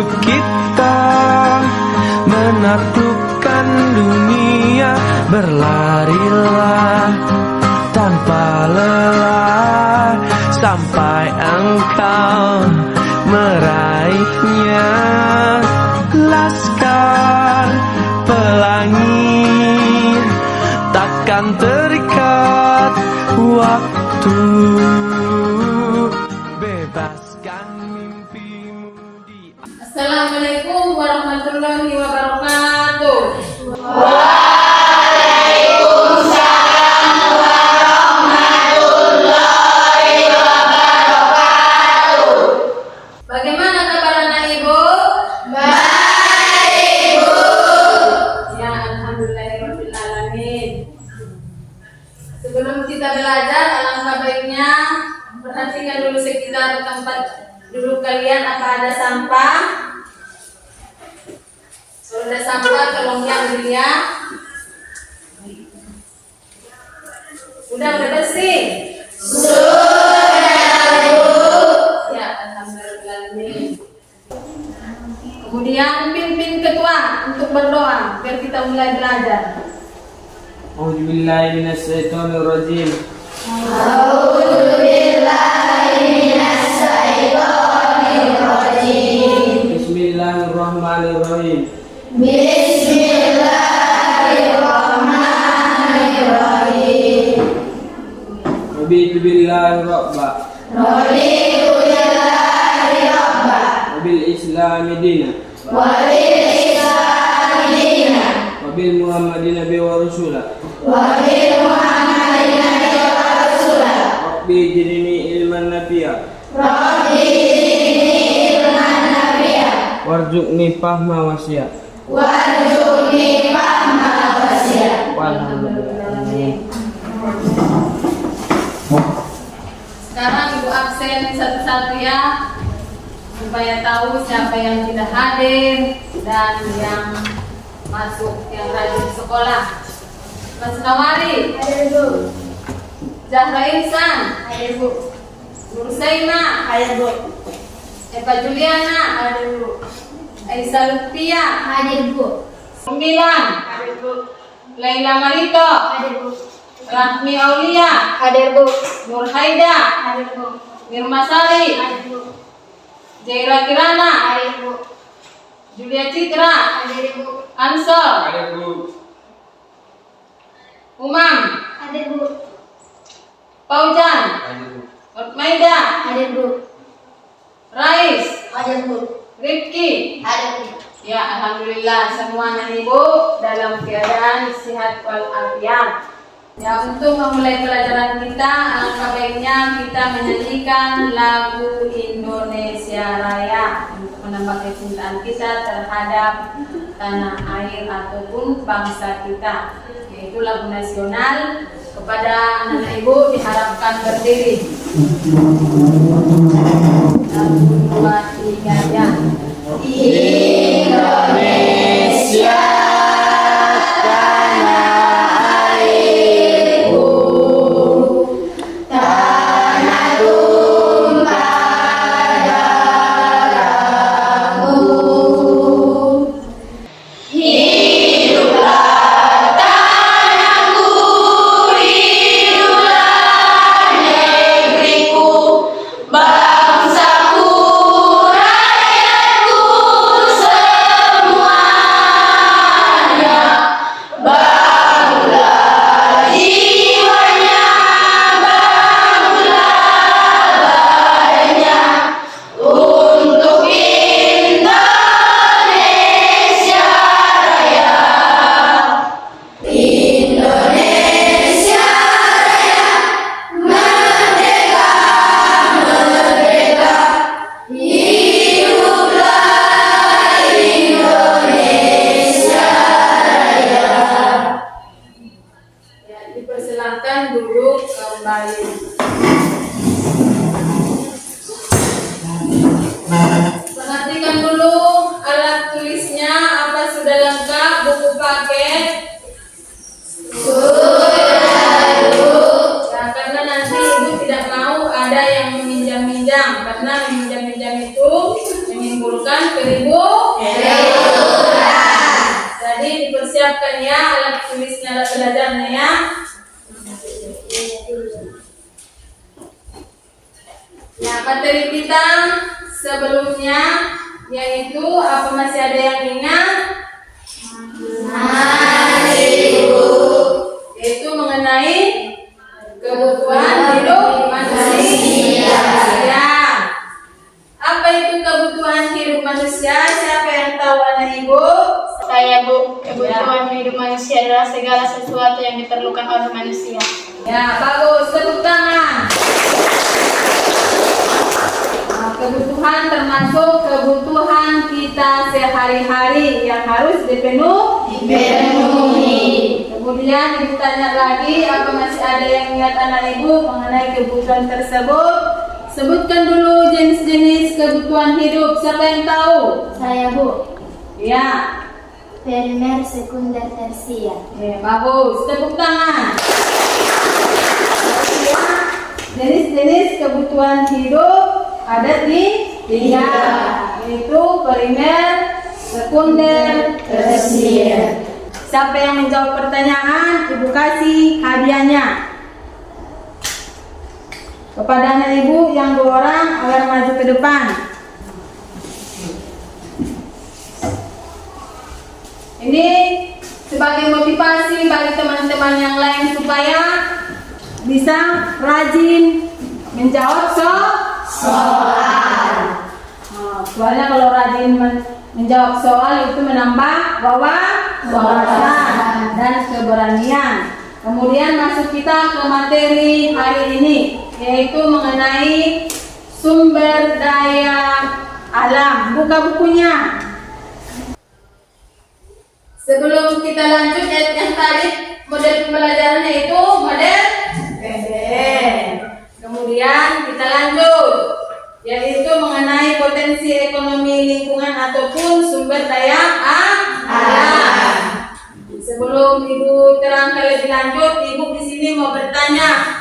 untuk kita menaklukkan dunia. Berlarilah tanpa lelah sampai engkau meraihnya. Laskar pelangi takkan terikat waktu. Bebaskan mimpimu di... Assalamualaikum warahmatullahi wabarakatuh. Waalaikumsalam warahmatullahi wabarakatuh. Bagaimana kabar anak ibu? Baik, Bu. Ya, alhamdulillahirabbil alamin. Sebelum kita belajar, alangkah baiknya perhatikan dulu sekitar tempat duduk kalian, apa ada sampah? Kalau ada sampah tolongnya dilihat. Udah bersih? Sudah, Bu. Ya, alhamdulillah. Kemudian pimpin ketua untuk berdoa biar kita mulai belajar. A'udzubillahi minasyaitonirrajim. A'udzubillahi Bismillahirrahmanirrahim. Bismillahirrahmanirrahim. Raditu billahi rabba Raditu billahi rabba wa bil islami dina wa bil islami dinan wa bil muhammadin nabiyyan wa rasula. wa bil muhammadin nabiyyan wa rasula. Rabbi zidni ilman nafi'a Rabbi zidni ilman nafi'a warzuqni fahma wasi'a. warzuqni fahma wasi'a. Walhamdulillah. Sekarang ibu absen satu-satu ya, supaya tahu siapa yang tidak hadir dan yang masuk, yang rajin sekolah. Mas Nawari, Hadir, Bu. Zahra Insan, Hadir, Bu. Nur Saima, Hadir, Bu. Eva Juliana, Hadir, Bu. Aisyah Lutfia, Hadir, Bu. 9, Hadir, Bu. Laila Marito, Hadir, Bu. Rahmi Aulia, Hadir, Bu. Nur Haida, Hadir, Bu. Mirma Sari, Hadir, Bu. Jaira Kirana, Hadir, Bu. Julia Citra, Hadir, Bu. Ansor, Ada Bu. Umam, Hadir, Bu. Paujan, Ada Bu. Nurmaida, Hadir, Bu. Rais, Hadir, Bu. Rifki. Hadir, Bu. Ya, alhamdulillah semua anak ibu dalam keadaan sehat walafiat. Ya, untuk memulai pelajaran kita, alangkah baiknya kita menyanyikan lagu Indonesia Raya untuk menambah kecintaan kita terhadap tanah air ataupun bangsa kita, yaitu lagu nasional. Kepada anak ibu diharapkan berdiri. 1, 2, 3 ya. Indonesia tanah airku, tanah tumpah darahku. Hiduplah tanahku, hiduplah negeriku, bangsaku, rakyatku. menimbulkan Jadi dipersiapkan ya alat tulisnya, alat belajarnya ya. Nah, materi kita sebelumnya yaitu apa, masih ada yang ingat? Yaitu mengenai kebutuhan hidup manusia. Apa itu kebutuhan hidup manusia? Siapa yang tahu, anak ibu? Saya, Bu. Kebutuhan hidup manusia adalah segala sesuatu yang diperlukan oleh manusia. Ya, bagus. Tepuk tangan. Nah, kebutuhan termasuk kebutuhan kita sehari-hari yang harus dipenuhi. Kemudian ibu tanya lagi, apa masih ada yang ingat anak ibu mengenai kebutuhan tersebut? Sebutkan dulu jenis-jenis kebutuhan hidup. Siapa yang tahu? Saya, Bu. Ya. Primer, sekunder, tersier. Bagus. Tepuk tangan. Jenis-jenis kebutuhan hidup ada di tiga, yaitu primer, sekunder, tersier. Siapa yang menjawab pertanyaan, ibu kasih hadiahnya kepada anak ibu yang 2 orang agar maju ke depan. Ini sebagai motivasi bagi teman-teman yang lain supaya bisa rajin menjawab soal. Soalnya kalau rajin menjawab soal itu menambah wawasan dan keberanian. Kemudian masuk kita ke materi hari ini, yaitu mengenai sumber daya alam. Buka bukunya. Sebelum kita lanjut yang tadi, model pembelajarannya itu model PDN. Kemudian kita lanjut, yaitu mengenai potensi ekonomi lingkungan ataupun sumber daya alam. Sebelum ibu terangkan lebih lanjut, ibu di sini mau bertanya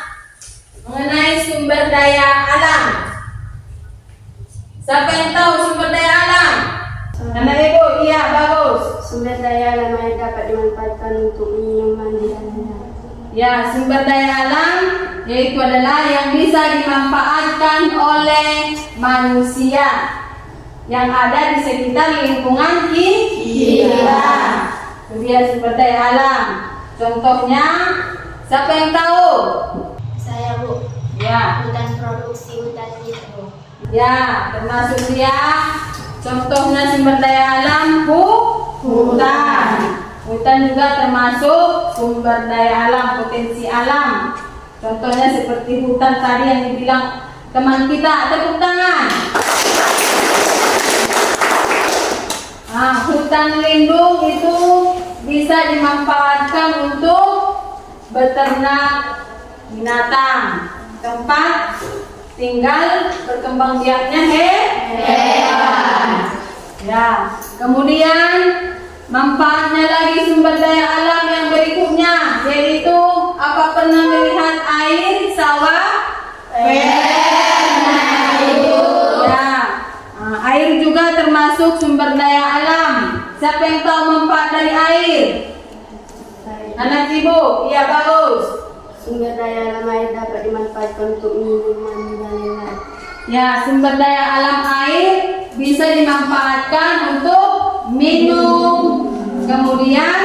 mengenai sumber daya alam. Siapa yang tahu sumber daya alam? Anak ibu, iya, bagus. Sumber daya alam yang dapat dimanfaatkan untuk minum, mandi, dan lain-lain. Ya, sumber daya alam yaitu adalah yang bisa dimanfaatkan oleh manusia yang ada di sekitar lingkungan kita. Itu dia sumber daya alam. Contohnya, siapa yang tahu? Saya, Bu. Ya, Hutan produksi, hutan itu. ya, termasuk dia. Contohnya sumber daya alam hutan. Hutan juga termasuk sumber daya alam, potensi alam. Contohnya seperti hutan tadi yang dibilang teman kita. Tepuk tangan. Hutan lindung itu bisa dimanfaatkan untuk beternak binatang, tempat tinggal berkembang biaknya hewan. Ya, kemudian manfaatnya lagi sumber daya alam yang berikutnya, yaitu apa, pernah melihat air sawah? Ya, air juga termasuk sumber daya alam. Siapa yang tahu manfaat dari air? Anak ibu, iya, bagus. Sumber daya alam air dapat dimanfaatkan untuk minuman dan lain-lain. Ya, sumber daya alam air bisa dimanfaatkan untuk minum, kemudian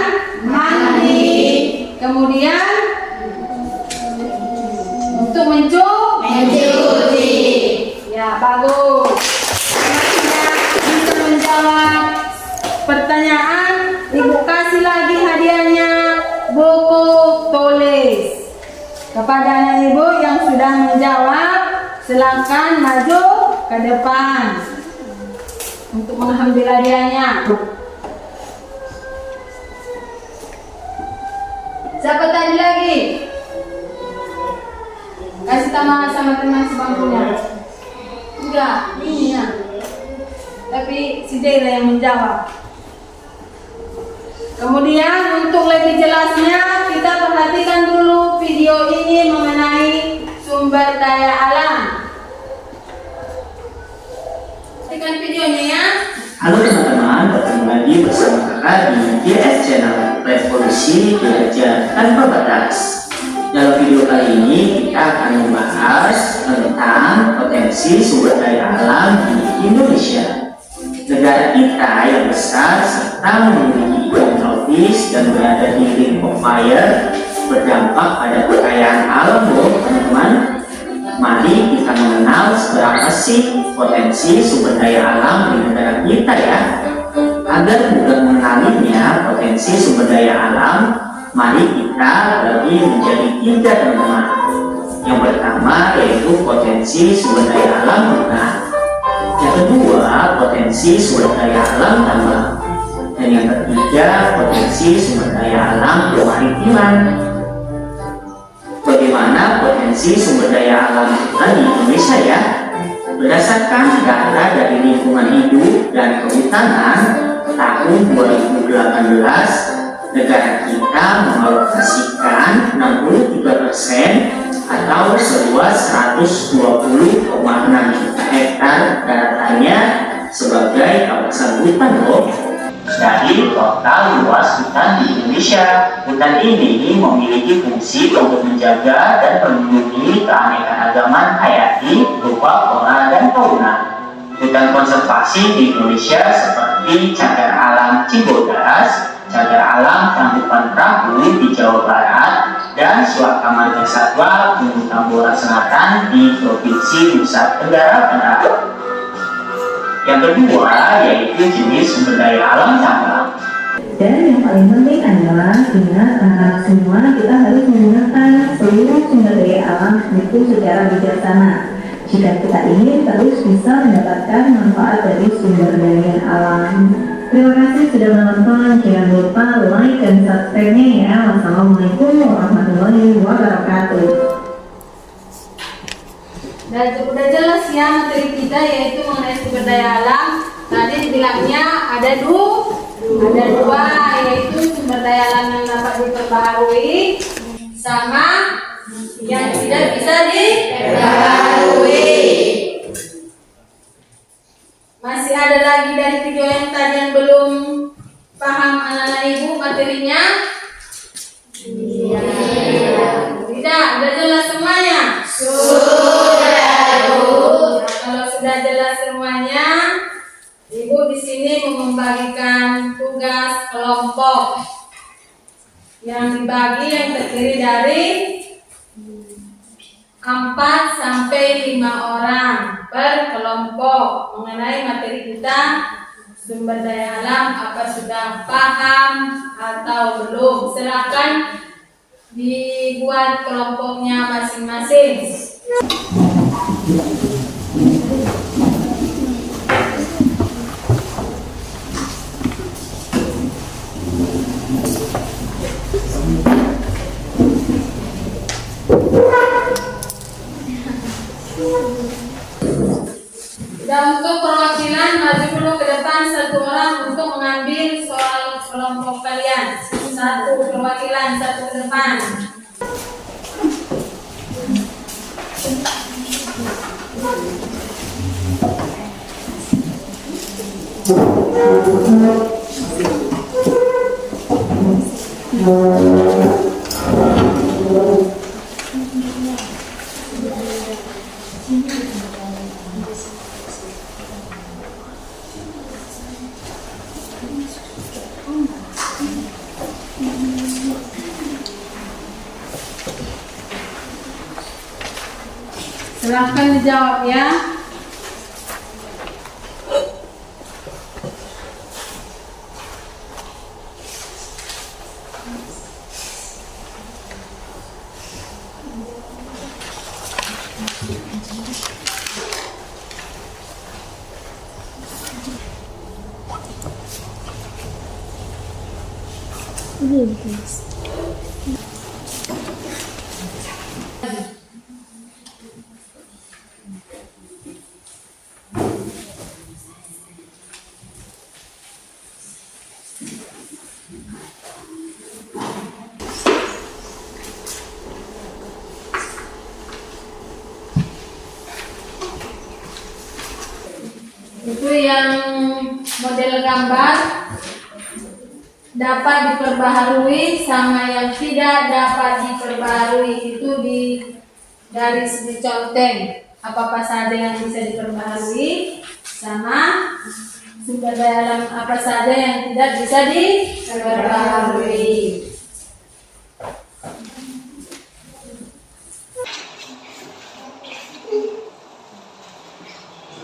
mandi, kemudian untuk mencuci. Ya, bagus. Selanjutnya bisa menjawab pertanyaan, ibu kasih lagi hadiahnya buku tulis. Kepada anak ibu yang sudah menjawab, silakan maju ke depan untuk mengambil hadiahnya. Siapa tadi lagi? Kasih sama teman sebangkunya. Enggak, ini ya. Tapi si Jaira yang menjawab. Kemudian untuk lebih jelasnya kita perhatikan dulu video ini mengenai sumber daya alam. Lanjutkan videonya ya. Halo teman-teman, bertemu lagi bersama kakak di GS Channel Revolusi Belajar Tanpa Batas. Dalam video kali ini kita akan membahas tentang potensi sumber daya alam di Indonesia. Negara kita yang besar serta memiliki iklim tropis dan berada di ring of fire berdampak pada kekayaan alam loh teman-teman. Mari kita mengenal seberapa sih potensi sumber daya alam di negara kita ya. Agar mudah mengenalinya potensi sumber daya alam, mari kita bagi menjadi 3 teman-teman. Yang pertama yaitu potensi sumber daya alam hutan. Yang kedua potensi sumber daya alam tambang. Dan yang ketiga potensi sumber daya alam kemaritiman. Bagaimana potensi sumber daya alam hutan di Indonesia ya? Berdasarkan data dari Lingkungan Hidup dan Kehutanan tahun 2018, negara kita mengalokasikan 63% atau seluas 120,6 juta hektar daratannya sebagai kawasan hutan loh. Dari total luas hutan di Indonesia, hutan ini memiliki fungsi untuk menjaga dan melindungi keanekaragaman hayati berupa flora dan fauna. Hutan konservasi di Indonesia seperti Cagar Alam Cibodas, Cagar Alam Tangkuban Perahu di Jawa Barat, dan Suaka Marga Satwa Gunung Tambora Selatan di Provinsi Nusa Tenggara Barat. Yang kedua yaitu jenis sumber daya alam tambang. Dan yang paling penting adalah ingat anak semua kita harus menggunakan seluruh sumber daya alam itu secara bijaksana. Jika kita ingin terus bisa mendapatkan manfaat dari sumber daya alam. Terima kasih sudah menonton. Jangan lupa like dan subscribe-nya ya. Wassalamualaikum warahmatullahi wabarakatuh. Dan sudah jelas ya materi kita yaitu mengenai sumber daya alam. Tadi bilangnya ada dua yaitu sumber daya alam yang dapat diperbaharui sama yang tidak bisa diperbaharui. Masih ada lagi dari video yang tadi yang belum paham anak-anak ibu materinya? Iya. Tidak, sudah jelas semuanya? Kalau sudah jelas semuanya, Ibu di sini membagikan tugas kelompok yang dibagi yang terdiri dari 4 sampai 5 orang per kelompok mengenai materi kita sumber daya alam. Apa sudah paham atau belum? Silakan dibuat kelompoknya masing-masing. Dan untuk perwakilan maju dulu ke depan 1 orang untuk mengambil soal kelompok kalian. 1 perwakilan, 1 ke depan. Silahkan dijawab ya. Itu yang model gambar dapat diperbaharui sama yang tidak dapat diperbaharui itu dari segi conteng apa saja yang bisa diperbaharui sama sumber daya alam apa saja yang tidak bisa diperbaharui.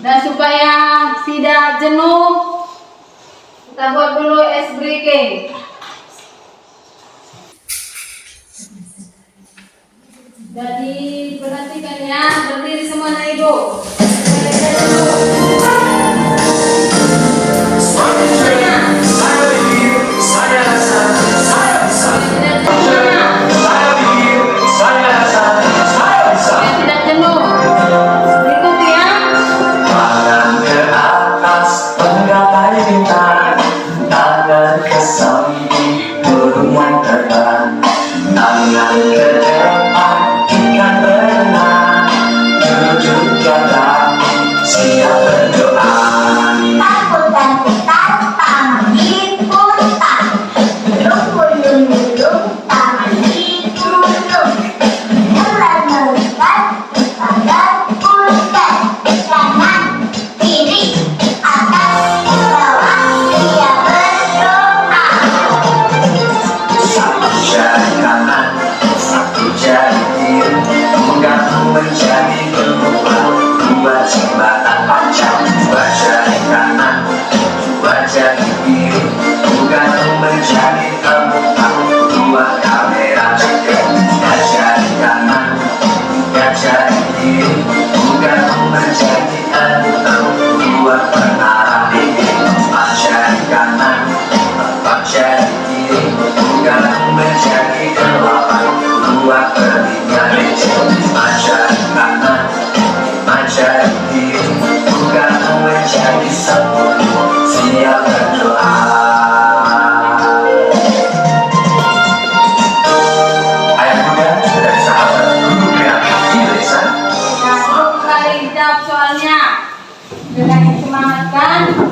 Dan supaya tidak jenuh, kita buat dulu ice breaking. Jadi perhatikan ya, berdiri semua anak ibu. Tidak jenuh. Ikuti ya. Tangan ke atas, menggapai bintang. Tangan ke samping, burung yang terbang. Tangan ke depan, ikan berenang. Duduk tegak, siap berdoa. Takut dan putar, tangan diputar. Lung-lung-lung, tangan dikulung. Mulai-mulai, tangan putar. Kanan, kiri, atas, bawah, dia berdoa. Satu jari kanan, satu jari kiri. Menggantung menjadi kelopak. Dua jembatan panjang, dua jari kanan, dua jari kiri. Menggantung menjadi kelopak. Dua kamera ceker, tiga jari kanan, tiga jari kiri. Menggantung menjadi kelopak. Dua penarah dinding, empat jari kanan, empat jari kiri. Menggantung menjadi kelopak. Dua telinga licin, lima jari kanan, lima jari kiri. Menggantung menjadi 10, siap berdoa. Ayat muda dari sahabat guru kreatif Indonesia. Nah, 10 kali jawab soalnya dengan disemangatkan.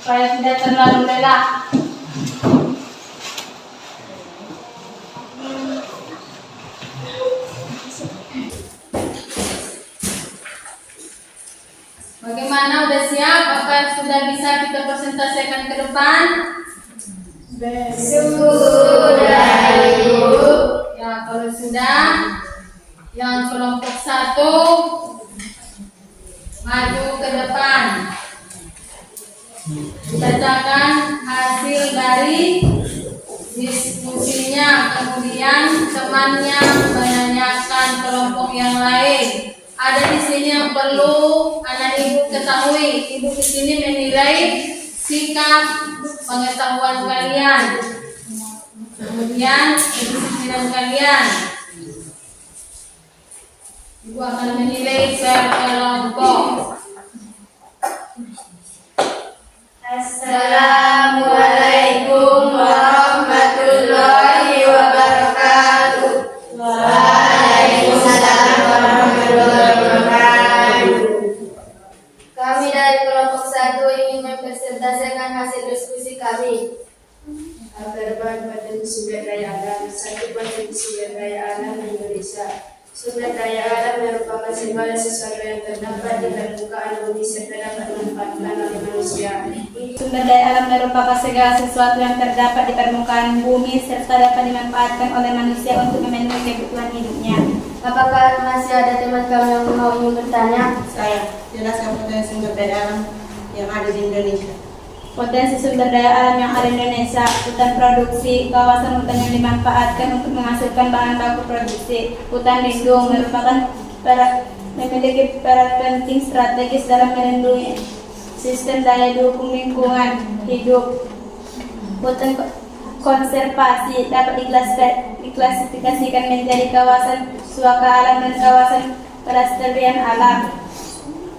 Supaya tidak terlalu lelah. Bagaimana, udah siap? Apa yang sudah bisa kita presentasikan ke depan? Sudah, Ibu. Ya, kalau sudah, yang kelompok 1 maju ke depan. Bacakan hasil dari diskusinya, kemudian temannya menanyakan kelompok yang lain. Ada di sini yang perlu anak ibu ketahui. Ibu di sini menilai sikap pengetahuan kalian, kemudian kedisiplinan kalian. Ibu akan menilai per kelompok. Assalamualaikum warahmatullahi wabarakatuh. Waalaikumsalam warahmatullahi wabarakatuh. Kami dari kelompok 1 ingin mempresentasikan hasil diskusi kami. Terban pada sumber daya alam, satu pada sumber daya alam Indonesia. Sumber daya alam merupakan segala sesuatu yang terdapat di permukaan bumi serta dapat dimanfaatkan oleh manusia. Sumber daya alam merupakan segala sesuatu yang terdapat di permukaan bumi serta dapat dimanfaatkan oleh manusia untuk memenuhi kebutuhan hidupnya. Apakah masih ada teman kamu yang mau ingin bertanya? Saya jelaskan potensi sumber daya alam yang ada di Indonesia. Potensi sumber daya alam yang ada di Indonesia: hutan produksi, kawasan hutan yang dimanfaatkan untuk menghasilkan bahan baku produksi. Hutan lindung memiliki peran penting strategis dalam melindungi sistem daya dukung lingkungan hidup. Hutan konservasi dapat diklasifikasikan menjadi kawasan suaka alam dan kawasan pelestarian alam.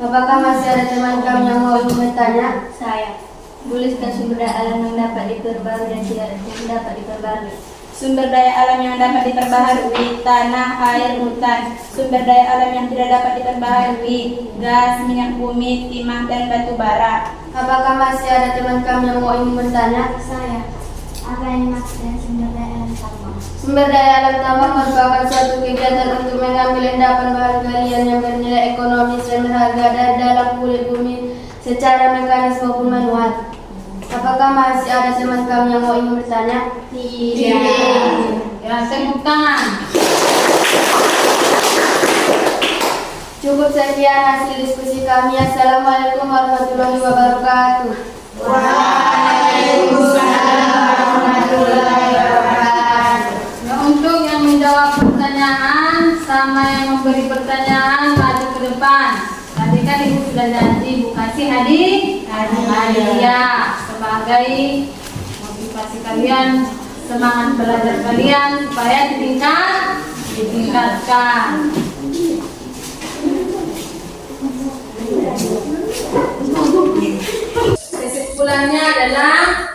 Apakah masih ada teman kamu yang mau ingin bertanya? Saya tuliskan sumber daya alam yang dapat diperbarui dan tidak dapat diperbarui. Sumber daya alam yang dapat diperbaharui, tanah, air, hutan. Sumber daya alam yang tidak dapat diperbaharui, gas, minyak bumi, timah, dan batu bara. Apakah masih ada teman kami yang mau ingin bertanya? Saya, apa yang maksudnya sumber daya alam tambang? Sumber daya alam tambang merupakan suatu kegiatan untuk mengambil endapan bahan galian yang bernilai ekonomis dan berharga dari dalam kulit bumi secara mekanis maupun manual. Apakah masih ada teman kami yang mau ingin bertanya? Tidak. Ya, tepuk tangan. Cukup sekian hasil diskusi kami. Assalamualaikum warahmatullahi wabarakatuh. Nah, untuk yang menjawab pertanyaan sama yang memberi pertanyaan maju ke depan. Tadi kan Ibu sudah janji Bu kasih hadiah sebagai motivasi kalian, semangat belajar kalian supaya ditingkatkan. Kesimpulannya adalah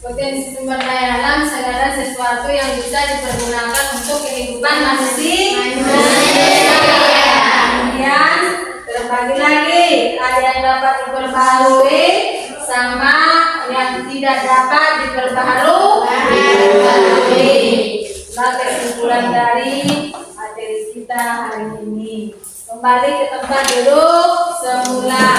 potensi sumber daya alam adalah sesuatu yang bisa dipergunakan untuk kehidupan manusia. Kemudian terbagi lagi, ada yang dapat diperbaharui sama yang tidak dapat diperbaharui. Nah, kesimpulan dari materi kita hari ini. Kembali ke tempat duduk semula.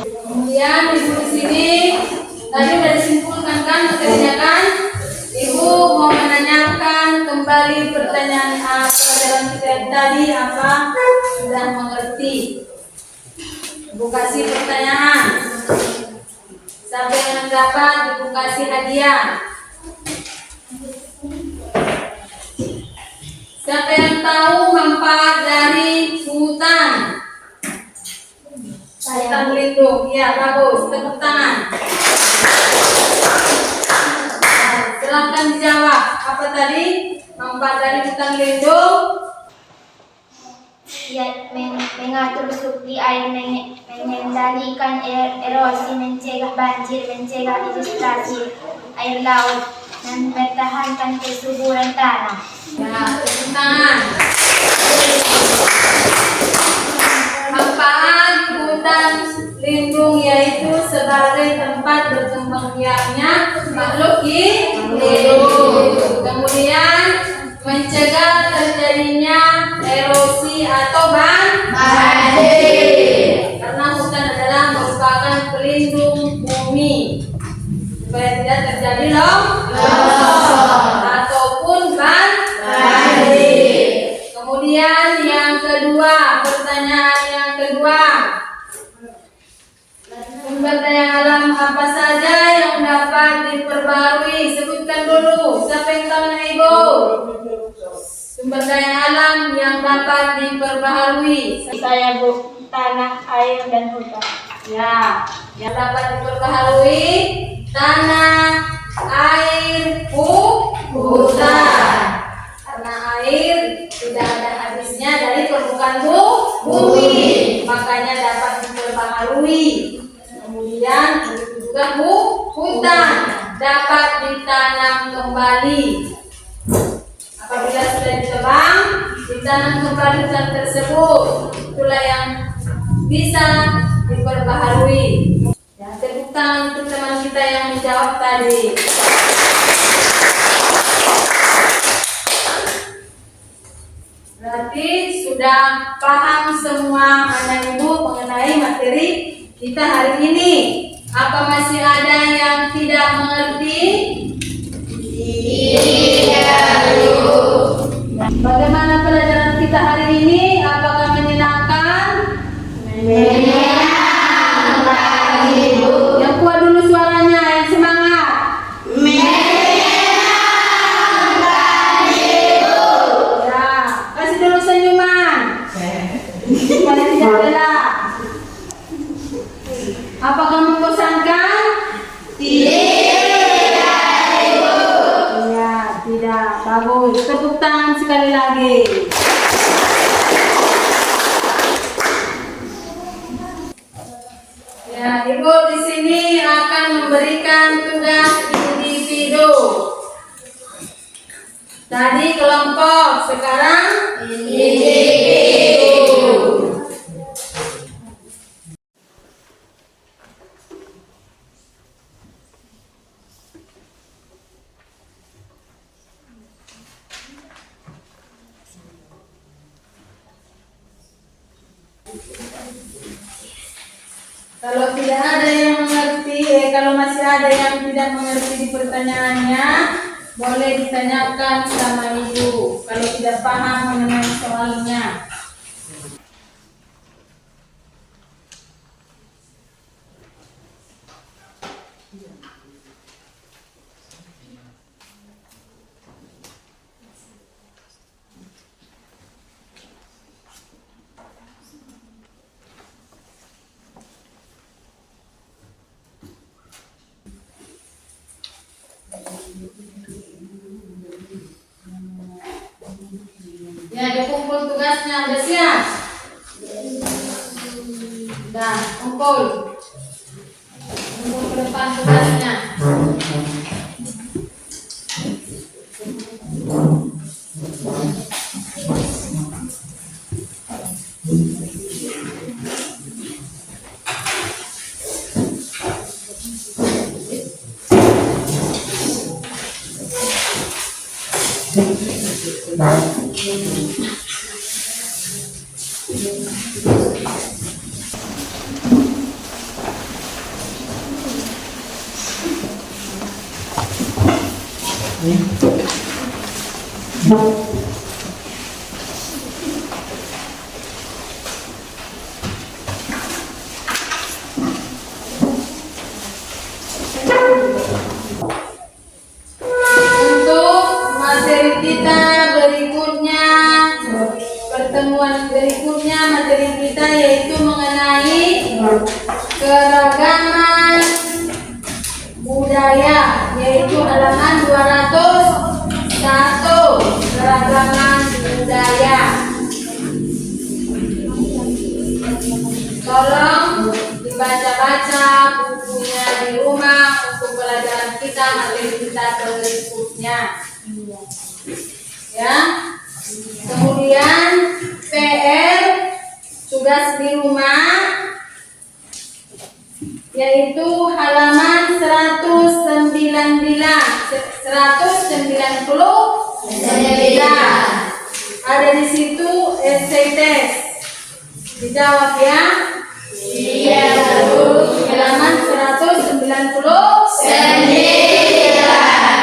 Kemudian di sini tadi sudah disimpulkan kan materinya kan? Ibu mau menanyakan kembali pertanyaan dalam kita tadi apa sudah mengerti? Ibu kasih pertanyaan. Siapa yang dapat Ibu kasih hadiah? Siapa yang tahu manfaat dari hutan? Hutan lindung, ya bagus, tepuk tangan. Silahkan dijawab. Apa tadi manfaat dari hutan lindung? Ya, mengatur suplai air, mengendalikan erosi, mencegah banjir, mencegah ilustrasi air laut, dan mempertahankan kesuburan tanah. Ya, tepuk tangan. Manfaat hutan lindung yaitu sebagai tempat berkembang biaknya makhluk hidup. Kemudian mencegah terjadinya erosi atau banjir. Karena hutan adalah merupakan pelindung bumi supaya tidak terjadi longsor ataupun banjir. Kemudian yang kedua, pertanyaan yang kedua. Sumber daya alam apa saja yang dapat diperbarui? Sebutkan dulu. Siapa yang tahu Ibu? Sumber daya alam yang dapat diperbaharui. Saya Bu, tanah, air, dan hutan. Ya, yang dapat diperbaharui tanah, air, hutan. Karena air tidak ada habisnya dari permukaan bumi, makanya dapat diperbaharui. Kemudian begitu juga hutan dapat ditanam kembali. Apabila sudah ditebang, ditanam kembali hutan tersebut. Itulah yang bisa diperbaharui. Ya, tepuk tangan untuk teman kita yang menjawab tadi. Berarti sudah paham semua anak ibu mengenai materi kita hari ini. Apa masih ada yang tidak mengerti? Tidak. Bagaimana pelajaran kita hari ini? Apakah menyenangkan? Menyenangkan, Ibu. Yang kuat dulu suaranya, yang semangat. Menyenangkan, Ibu. Ya, Ibu di sini akan memberikan tugas individu. Tadi kelompok, sekarang individu. Kalau tidak ada yang mengerti, kalau masih ada yang tidak mengerti di pertanyaannya, boleh ditanyakan sama Ibu. Kalau tidak paham mengenai soalnya. Ya, dikumpul tugasnya, udah siap? Dah, kumpul. Kumpul ke depan tugasnya. Untuk materi kita berikutnya, pertemuan berikutnya materi kita yaitu mengenai keragaman budaya, yaitu halaman 201, keragaman budaya. Tolong dibaca-baca bukunya di rumah untuk pelajaran kita materi kita berikutnya. Ya. Kemudian PR tugas di rumah yaitu halaman 199. Ada di situ essay test. Dijawab ya. Iya, halaman 199.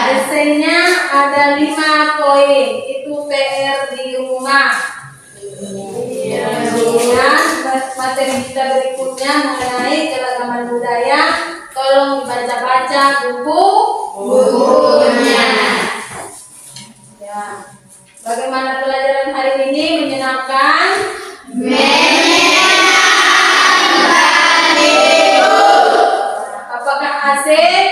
Essaynya ada 5 poin. Itu PR di rumah. Kemudian materi kita berikutnya mengenai keragaman budaya. Tolong dibaca-baca bukunya. Ya. Bagaimana pelajaran hari ini? Menyenangkan? Apakah asik?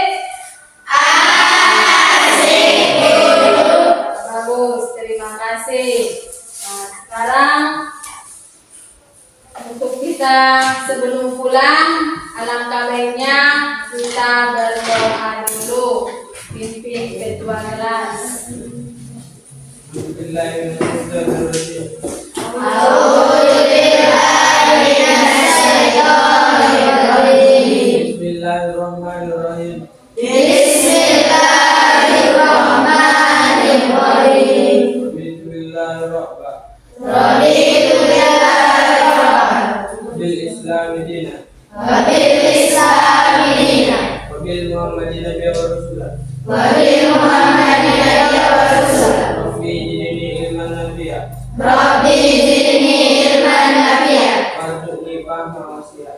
Bagus, terima kasih. Nah, sekarang untuk kita sebelum pulang, alangkah baiknya kita berdoa dulu. Pimpin ketua kelas. Bismillahirrahmanirrahim. Bil Islami dina. Wabil Muhammadin Nabi wa Rasulah. Rabbi jidni ilman nafi'a. Warzuqni fahma wasi'a.